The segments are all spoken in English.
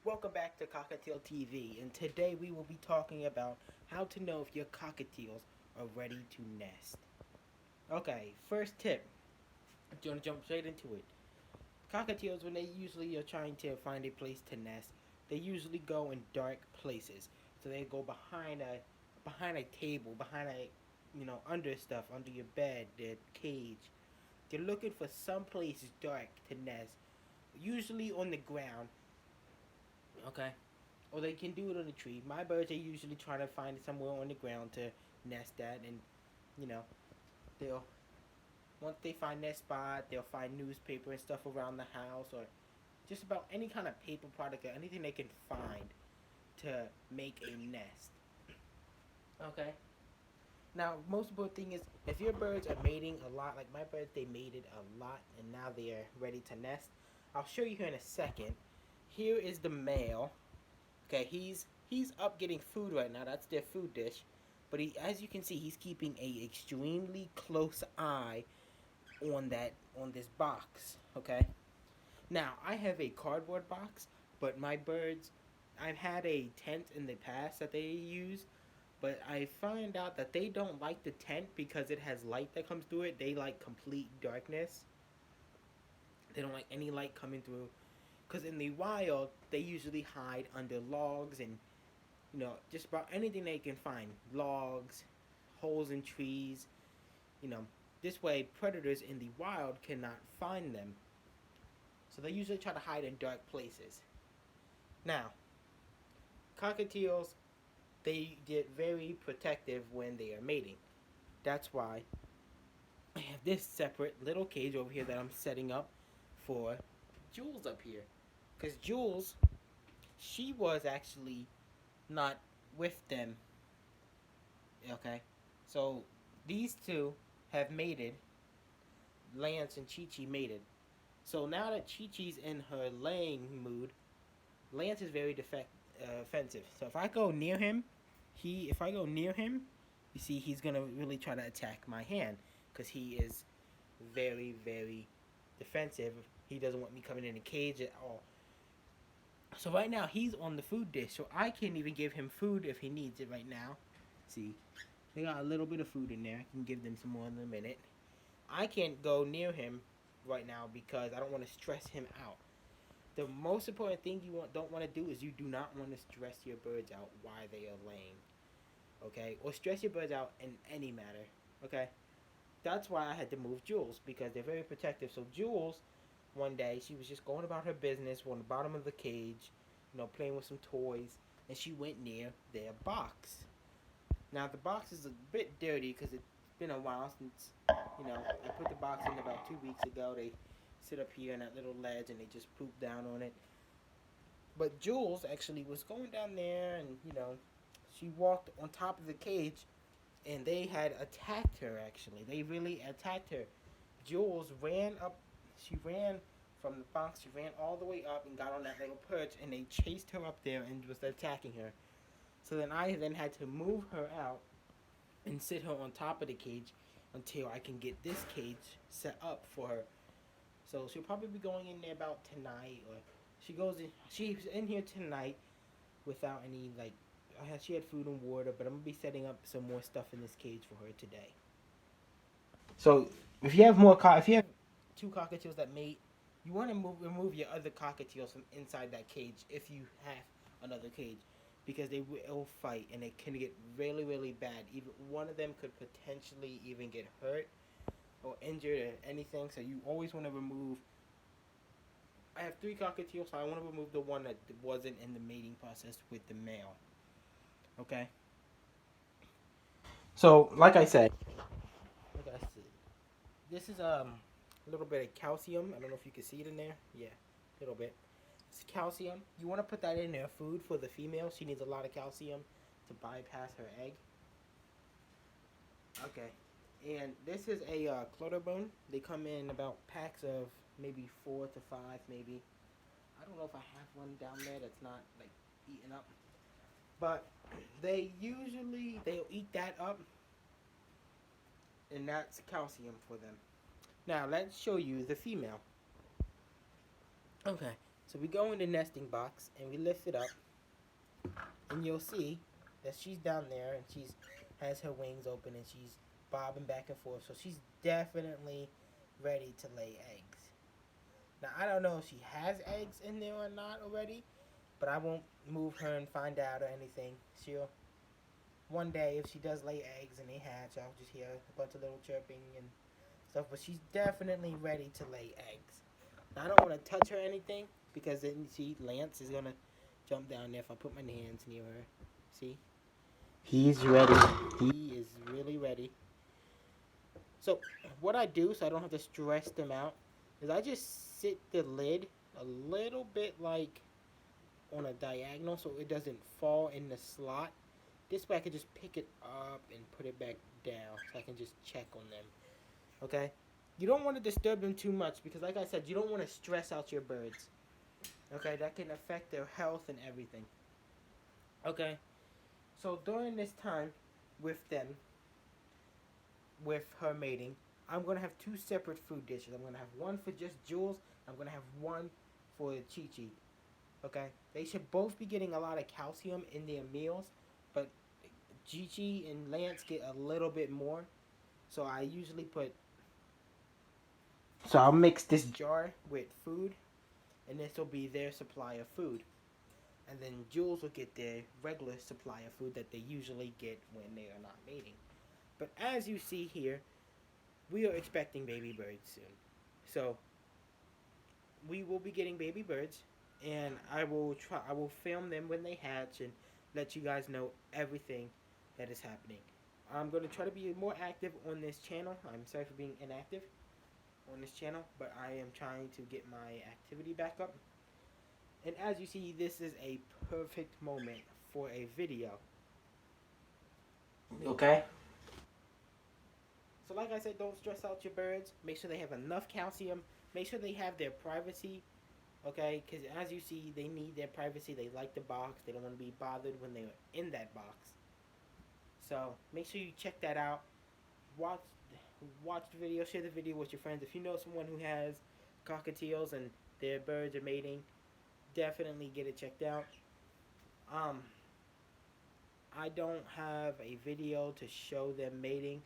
Welcome back to Cockatiel TV, and today we will be talking about how to know if your cockatiels are ready to nest. Okay, first tip. Do you want to jump straight into it? Cockatiels, when they usually are trying to find a place to nest, they usually go in dark places. So they go behind a table, behind a under stuff, under your bed, the cage. They're looking for some place dark to nest, usually on the ground. Okay, or they can do it on a tree. My birds are usually trying to find it somewhere on the ground to nest at, and you know they'll once they find their spot, they'll find newspaper and stuff around the house, or just about any kind of paper product or anything they can find to make a nest. Okay. Now, most important thing is if your birds are mating a lot, like my birds, they mated a lot, and now they are ready to nest. I'll show you here in a second. Here is the male. Okay, he's up getting food right now. That's their food dish. But as you can see, he's keeping a extremely close eye on this box. Okay. Now I have a cardboard box, but my birds, I've had a tent in the past that they use, but I find out that they don't like the tent because it has light that comes through it. They like complete darkness. They don't like any light coming through. Because in the wild, they usually hide under logs and just about anything they can find. Logs, holes in trees, you know. This way, predators in the wild cannot find them. So they usually try to hide in dark places. Now, cockatiels, they get very protective when they are mating. That's why I have this separate little cage over here that I'm setting up for Jules up here. Because Jules, she was actually not with them. Okay, so these two have mated. Lance and Chi Chi mated. So now that Chi Chi's in her laying mood, Lance is very offensive. So if I go near him, you see he's gonna really try to attack my hand because he is very very defensive. He doesn't want me coming in the cage at all. So right now he's on the food dish, so I can't even give him food if he needs it right now. See, they got a little bit of food in there. I can give them some more in a minute. I can't go near him right now because I don't want to stress him out. The most important thing don't want to do is you do not want to stress your birds out while they are laying. Okay, or stress your birds out in any matter. Okay, that's why I had to move Jules because they're very protective. So Jules, one day she was just going about her business on the bottom of the cage, playing with some toys, and she went near their box. Now the box is a bit dirty because it's been a while since I put the box in about 2 weeks ago. They sit up here on that little ledge and they just poop down on it. But Jules actually was going down there and she walked on top of the cage and they had attacked her. Actually, they really attacked her. Jules ran up. She ran from the box. She ran all the way up and got on that little perch, and they chased her up there and was attacking her. So then I had to move her out and sit her on top of the cage until I can get this cage set up for her. So she'll probably be going in there about tonight, or she's in here tonight without any she had food and water, but I'm gonna be setting up some more stuff in this cage for her today. So if you have two cockatiels that mate, you want to remove your other cockatiels from inside that cage if you have another cage, because they will fight and it can get really really bad. Even one of them could potentially even get hurt or injured or anything. So you always want to remove. I have three cockatiels, so I want to remove the one that wasn't in the mating process with the male. Okay. So like I said, this is a little bit of calcium. I don't know if you can see it in there. Yeah, a little bit. It's calcium. You want to put that in their food for the female. She needs a lot of calcium to bypass her egg. Okay. And this is a clutter bone. They come in about packs of maybe 4 to 5, maybe. I don't know if I have one down there that's not like eaten up. But they'll eat that up, and that's calcium for them. Now let's show you the female. Okay, So we go in the nesting box and we lift it up, and you'll see that she's down there and she's has her wings open and she's bobbing back and forth. So she's definitely ready to lay eggs. Now I don't know if she has eggs in there or not already, but I won't move her and find out or anything. She'll one day if she does lay eggs and they hatch, I'll just hear a bunch of little chirping and stuff. But she's definitely ready to lay eggs. Now I don't want to touch her or anything because then see Lance is gonna jump down there if I put my hands near her. See, he's ready. He is really ready. So what I do so I don't have to stress them out is I just sit the lid a little bit like on a diagonal so it doesn't fall in the slot. This way I can just pick it up and put it back down so I can just check on them. Okay? You don't want to disturb them too much because like I said, you don't want to stress out your birds. Okay? That can affect their health and everything. Okay? So during this time with them, with her mating, I'm going to have two separate food dishes. I'm going to have one for just Jules. I'm going to have one for Chi Chi. Okay? They should both be getting a lot of calcium in their meals, but Chi Chi and Lance get a little bit more. So I usually So I'll mix this jar with food, and this will be their supply of food. And then Jules will get their regular supply of food that they usually get when they are not mating. But as you see here, we are expecting baby birds soon. So we will be getting baby birds, and I will film them when they hatch and let you guys know everything that is happening. I'm going to try to be more active on this channel. I'm sorry for being inactive on this channel, but I am trying to get my activity back up. And as you see, this is a perfect moment for a video. Okay? So like I said, don't stress out your birds. Make sure they have enough calcium. Make sure they have their privacy. Okay? Because as you see, they need their privacy. They like the box. They don't want to be bothered when they're in that box. So make sure you check that out. Watch the video. Share the video with your friends. If you know someone who has cockatiels and their birds are mating, definitely get it checked out. I don't have a video to show them mating,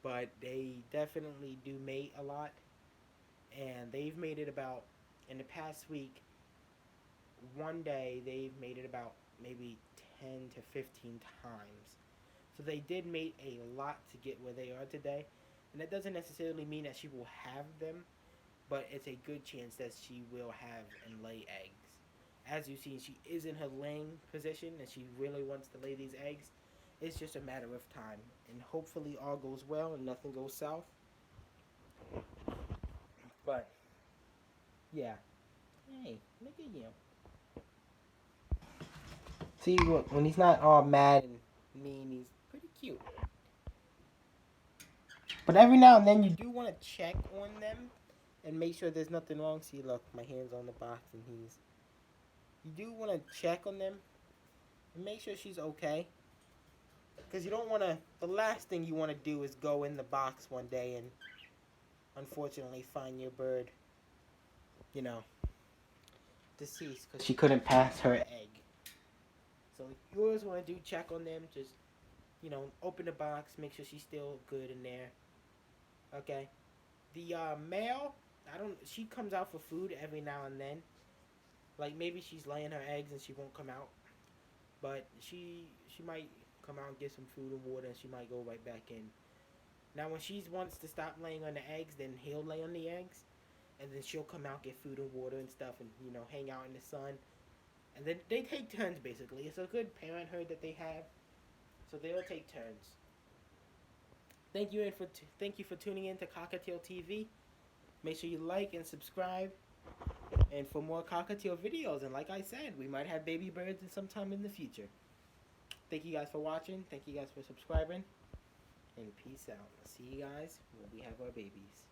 but they definitely do mate a lot. And they've mated about, in the past week, one day they've mated about maybe 10 to 15 times. So they did mate a lot to get where they are today. And that doesn't necessarily mean that she will have them, but it's a good chance that she will have and lay eggs. As you see, she is in her laying position and she really wants to lay these eggs. It's just a matter of time. And hopefully all goes well and nothing goes south. But, yeah. Hey, look at you. See, when he's not all mad and mean, he's pretty cute. But every now and then you do want to check on them and make sure there's nothing wrong. See, look, my hand's on the box and you do want to check on them and make sure she's okay. Because you don't want to, the last thing you want to do is go in the box one day and unfortunately find your bird, deceased because she couldn't pass her egg. So if you always want to do check on them, just, open the box, make sure she's still good in there. Okay. The male, she comes out for food every now and then. Like maybe she's laying her eggs and she won't come out. But she might come out and get some food and water and she might go right back in. Now when she wants to stop laying on the eggs, then he'll lay on the eggs. And then she'll come out, get food and water and stuff and, hang out in the sun. And then they take turns basically. It's a good parenthood that they have. So they'll take turns. Thank you for tuning in to Cockatiel TV. Make sure you like and subscribe. And for more Cockatiel videos. And like I said, we might have baby birds sometime in the future. Thank you guys for watching. Thank you guys for subscribing. And peace out. See you guys when we have our babies.